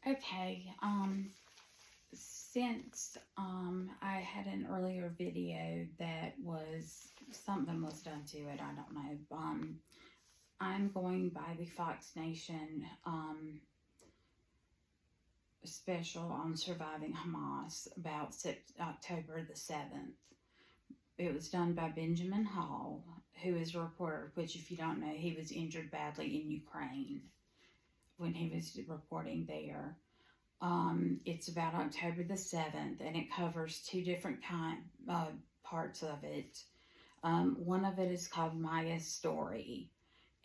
Okay, since I had an earlier video that was something was done to it, I don't know. I'm going by the Fox Nation special on surviving Hamas about October the 7th. It was done by Benjamin Hall, who is a reporter, which, if you don't know, he was injured badly in Ukraine when he was reporting there. It's about October the 7th, and it covers two different parts of it. One of it is called Maya's Story,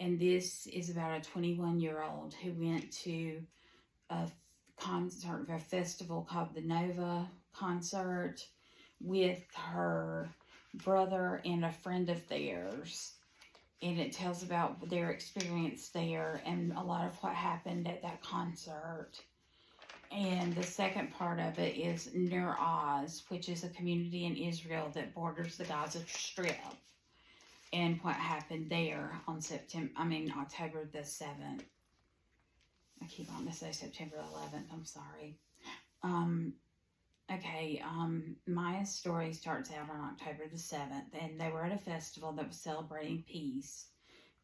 and this is about a 21-year-old who went to a a festival called the Nova concert with her brother and a friend of theirs. And it tells about their experience there and a lot of what happened at that concert. And the second part of it is Nur Oz, which is a community in Israel that borders the Gaza Strip, and what happened there on October the 7th. I keep wanting to say September 11th. I'm sorry. Maya's story starts out on October the 7th, and they were at a festival that was celebrating peace.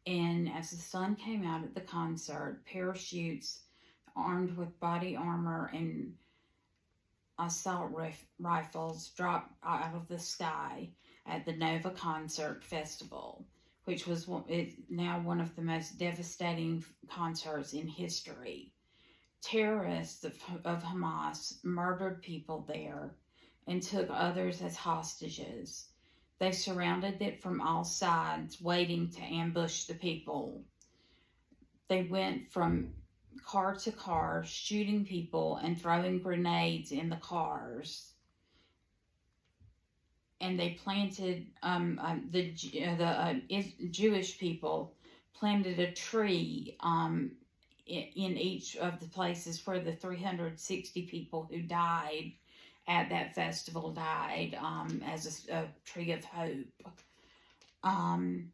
And as the sun came out at the concert, parachutes armed with body armor and assault rifles dropped out of the sky at the Nova Concert Festival, which is now one of the most devastating concerts in history. Terrorists of Hamas murdered people there and took others as hostages. They surrounded it from all sides, waiting to ambush the people. They went from car to car, shooting people and throwing grenades in the cars. And they planted, Jewish people planted a tree in each of the places where the 360 people who died at that festival died, as a tree of hope. And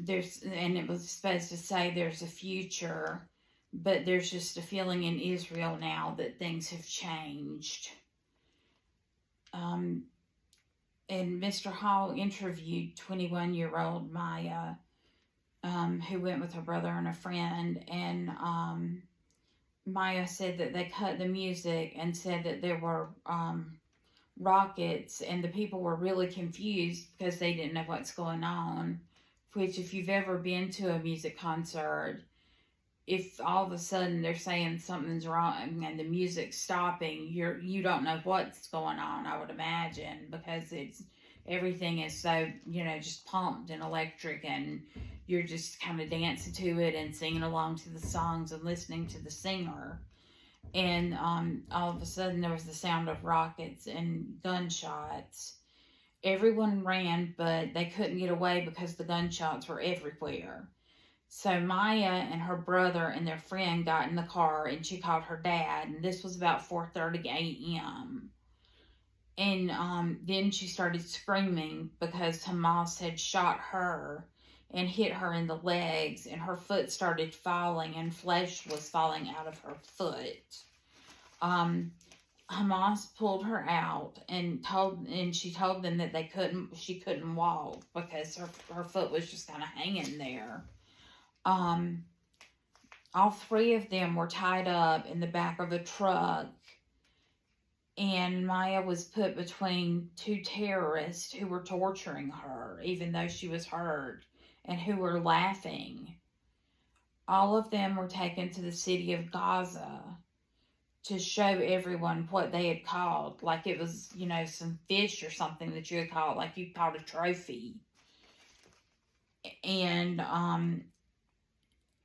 it was supposed to say there's a future, but there's just a feeling in Israel now that things have changed. And Mr. Hall interviewed 21-year-old Maya, who went with her brother and a friend, and Maya said that they cut the music and said that there were rockets, and the people were really confused because they didn't know what's going on, which, if you've ever been to a music concert, if all of a sudden they're saying something's wrong and the music's stopping, you don't know what's going on, I would imagine, because everything is so, just pumped and electric, and you're just kind of dancing to it and singing along to the songs and listening to the singer. And all of a sudden there was the sound of rockets and gunshots. Everyone ran, but they couldn't get away because the gunshots were everywhere. So Maya and her brother and their friend got in the car, and she called her dad, and this was about 4:30 a.m. And then she started screaming because Hamas had shot her and hit her in the legs, and her foot started falling, and flesh was falling out of her foot. Hamas pulled her out and she told them that she couldn't walk because her foot was just kind of hanging there. All three of them were tied up in the back of a truck, and Maya was put between two terrorists who were torturing her, even though she was hurt, and who were laughing. All of them were taken to the city of Gaza to show everyone what they had caught, like it was, some fish or something that you had caught, like you caught a trophy. And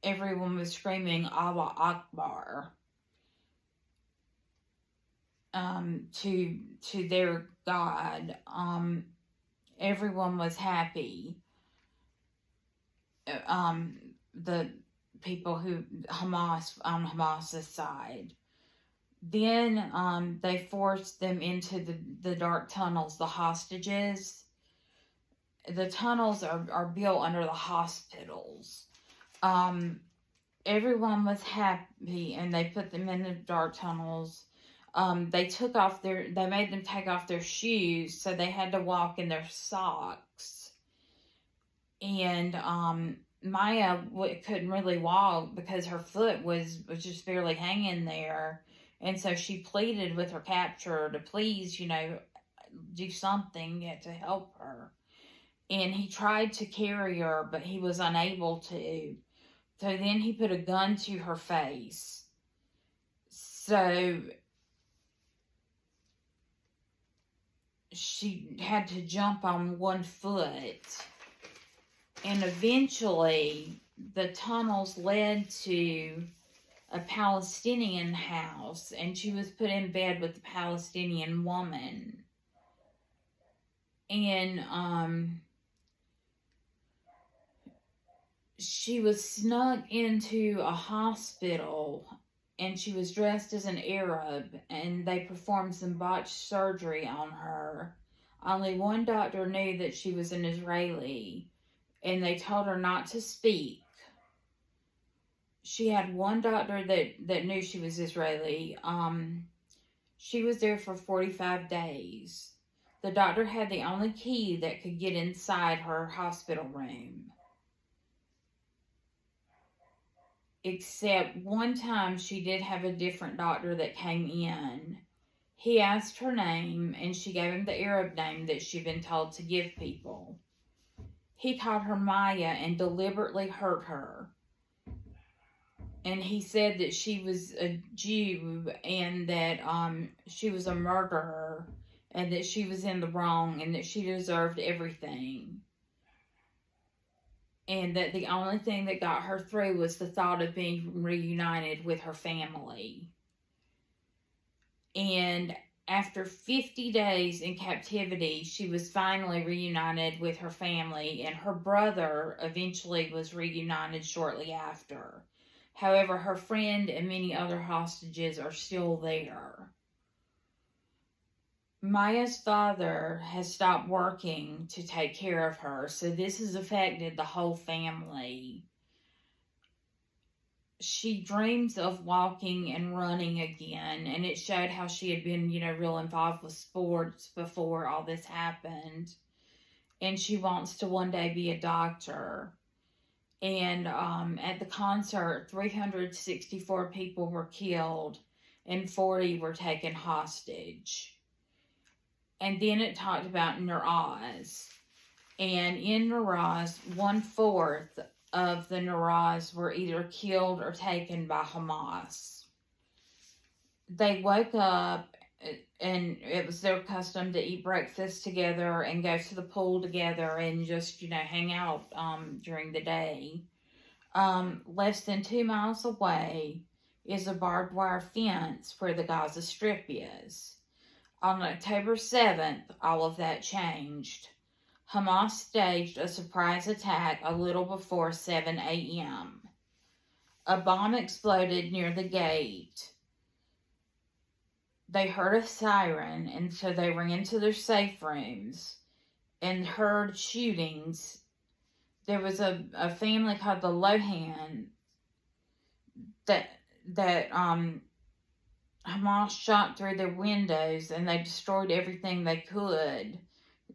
everyone was screaming Allah Akbar to their God. Everyone was happy. The people Hamas, on Hamas's side. Then they forced them into the dark tunnels, the hostages. The tunnels are built under the hospitals. everyone was happy, and they put them in the dark tunnels. They made them take off their shoes, so they had to walk in their socks. And Maya couldn't really walk because her foot was just barely hanging there. And so she pleaded with her captor to please, do something to help her. And he tried to carry her, but he was unable to. So then he put a gun to her face. So she had to jump on one foot. And eventually, the tunnels led to a Palestinian house, and she was put in bed with the Palestinian woman. And she was snuck into a hospital, and she was dressed as an Arab, and they performed some botched surgery on her. Only one doctor knew that she was an Israeli, and they told her not to speak. She had one doctor that knew she was Israeli. She was there for 45 days. The doctor had the only key that could get inside her hospital room. Except one time she did have a different doctor that came in. He asked her name, and she gave him the Arab name that she'd been told to give people. He called her Maya and deliberately hurt her. And he said that she was a Jew, and that she was a murderer, and that she was in the wrong, and that she deserved everything. And that the only thing that got her through was the thought of being reunited with her family. And after 50 days in captivity, she was finally reunited with her family, and her brother eventually was reunited shortly after. However, her friend and many other hostages are still there. Maya's father has stopped working to take care of her, so this has affected the whole family. She dreams of walking and running again, and it showed how she had been, real involved with sports before all this happened. And she wants to one day be a doctor. And at the concert, 364 people were killed and 40 were taken hostage. And then it talked about Naraz. And in Naraz, 1/4 of the Naraz were either killed or taken by Hamas. They woke up, and it was their custom to eat breakfast together and go to the pool together and just, hang out during the day. Less than 2 miles away is a barbed wire fence where the Gaza Strip is. On October 7th, all of that changed. Hamas staged a surprise attack a little before 7 a.m. A bomb exploded near the gate. They heard a siren, and so they ran to their safe rooms and heard shootings. There was a family called the Lohan that Hamas shot through their windows, and they destroyed everything they could.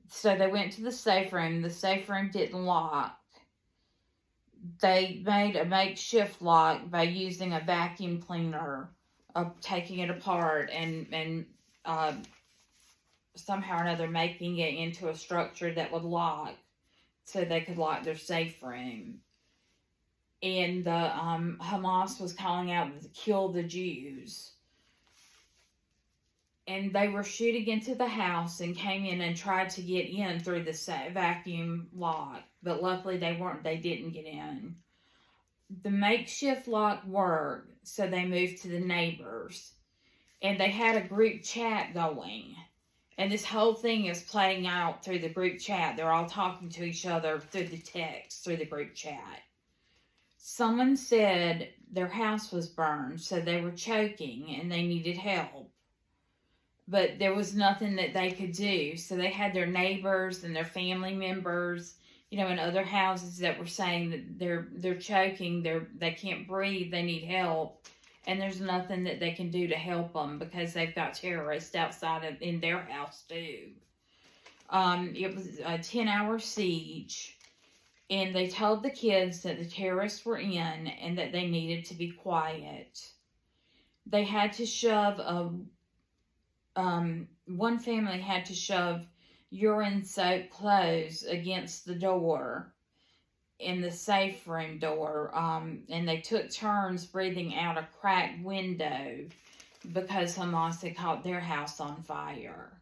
So they went to the safe room. The safe room didn't lock. They made a makeshift lock by using a vacuum cleaner, taking it apart and somehow or another making it into a structure that would lock, so they could lock their safe room. And the Hamas was calling out to kill the Jews. And they were shooting into the house and came in and tried to get in through the vacuum lock. But luckily they didn't get in. The makeshift lock worked, so they moved to the neighbors. And they had a group chat going. And this whole thing is playing out through the group chat. They're all talking to each other through the text, through the group chat. Someone said their house was burned, so they were choking and they needed help. But there was nothing that they could do. So they had their neighbors and their family members in other houses that were saying that they're choking, they can't breathe, they need help, and there's nothing that they can do to help them because they've got terrorists in their house too. It was a 10-hour siege, and they told the kids that the terrorists were in and that they needed to be quiet. They had to shove one family had to shove urine-soaked clothes against the door in the safe room door, and they took turns breathing out a cracked window because Hamas had caught their house on fire.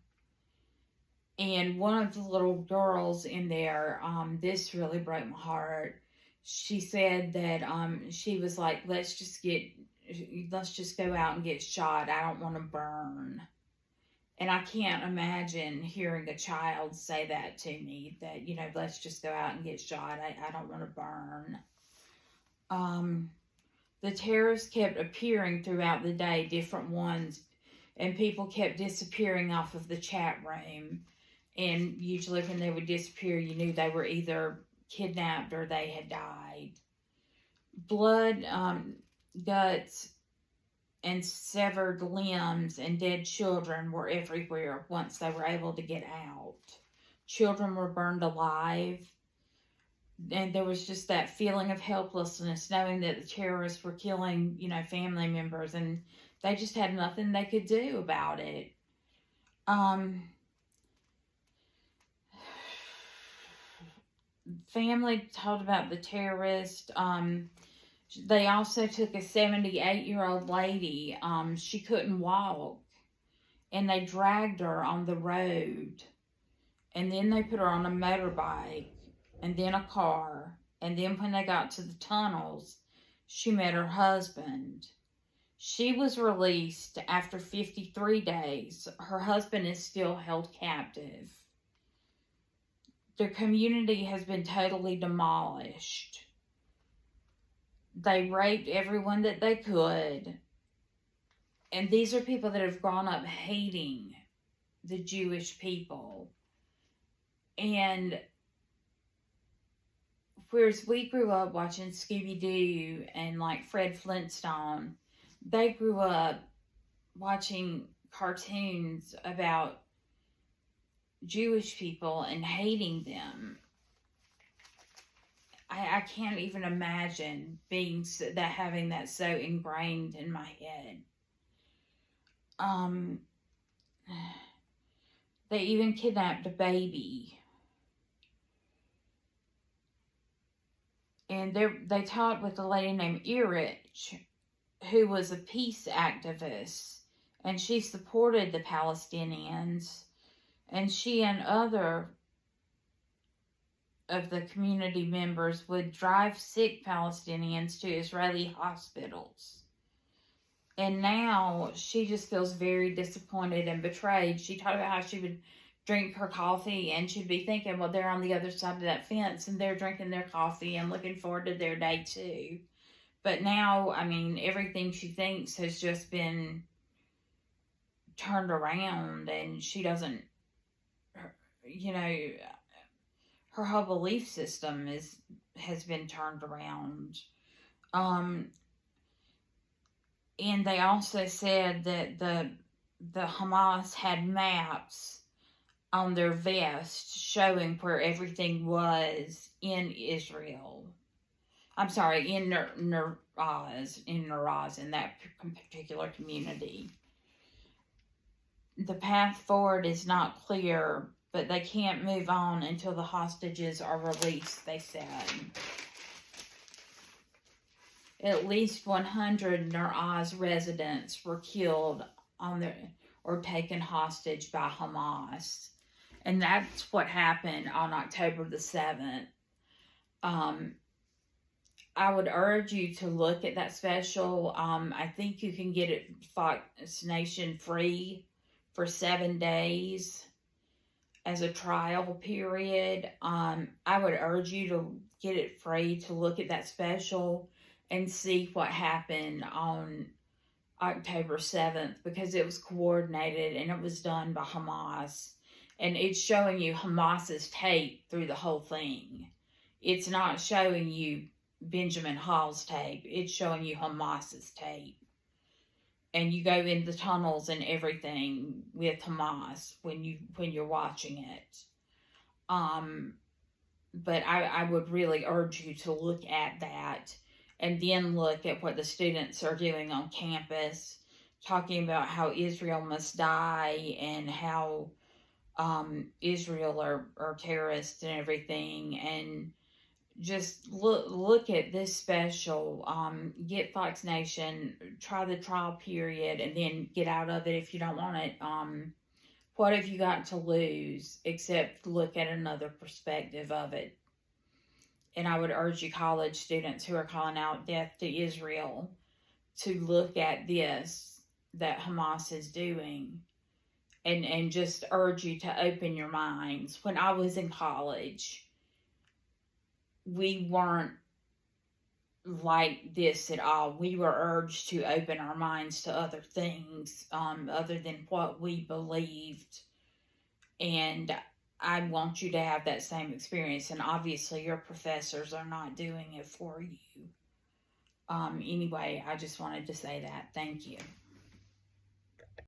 And one of the little girls in there, this really broke my heart. She said that she was like, let's just go out and get shot. I don't want to burn. And I can't imagine hearing a child say that to me, that, let's just go out and get shot. I don't want to burn. The terrorists kept appearing throughout the day, different ones, and people kept disappearing off of the chat room. And usually when they would disappear, you knew they were either kidnapped or they had died. Blood, guts, and severed limbs and dead children were everywhere once they were able to get out. Children were burned alive. And there was just that feeling of helplessness, knowing that the terrorists were killing, family members, and they just had nothing they could do about it. Family told about the terrorist. They also took a 78-year-old lady. She couldn't walk, and they dragged her on the road, and then they put her on a motorbike, and then a car, and then when they got to the tunnels, she met her husband. She was released after 53 days. Her husband is still held captive. Their community has been totally demolished. They raped everyone that they could. And these are people that have grown up hating the Jewish people. And whereas we grew up watching Scooby-Doo and like Fred Flintstone, they grew up watching cartoons about Jewish people and hating them. I can't even imagine having that so ingrained in my head. They even kidnapped a baby. And they talked with a lady named Erich, who was a peace activist, and she supported the Palestinians, and she and other of the community members would drive sick Palestinians to Israeli hospitals. And now she just feels very disappointed and betrayed. She talked about how she would drink her coffee and she'd be thinking, well, they're on the other side of that fence and they're drinking their coffee and looking forward to their day too. But now, everything she thinks has just been turned around, and she doesn't, her whole belief system has been turned around. And they also said that the Hamas had maps on their vests showing where everything was in Israel. I'm sorry, in Neraz, in that particular community. The path forward is not clear, but they can't move on until the hostages are released, they said. At least 100 Neraz residents were killed or taken hostage by Hamas. And that's what happened on October the 7th. I would urge you to look at that special. I think you can get it Fox Nation free for 7 days as a trial period. I would urge you to get it free to look at that special and see what happened on October 7th, because it was coordinated and it was done by Hamas. And it's showing you Hamas's take through the whole thing. It's not showing you Benjamin Hall's tape. It's showing you Hamas's tape. And you go in the tunnels and everything with Hamas when you're watching it. But I would really urge you to look at that, and then look at what the students are doing on campus, talking about how Israel must die and how Israel are terrorists and everything, and just look at this special. Get Fox Nation, try the trial period, and then get out of it if you don't want it. What have you got to lose except look at another perspective of it? And I would urge you college students who are calling out death to Israel to look at this that Hamas is doing, and just urge you to open your minds. When I was in college, we weren't like this at all. We were urged to open our minds to other things, other than what we believed. And I want you to have that same experience. And obviously your professors are not doing it for you. Anyway, I just wanted to say that. Thank you.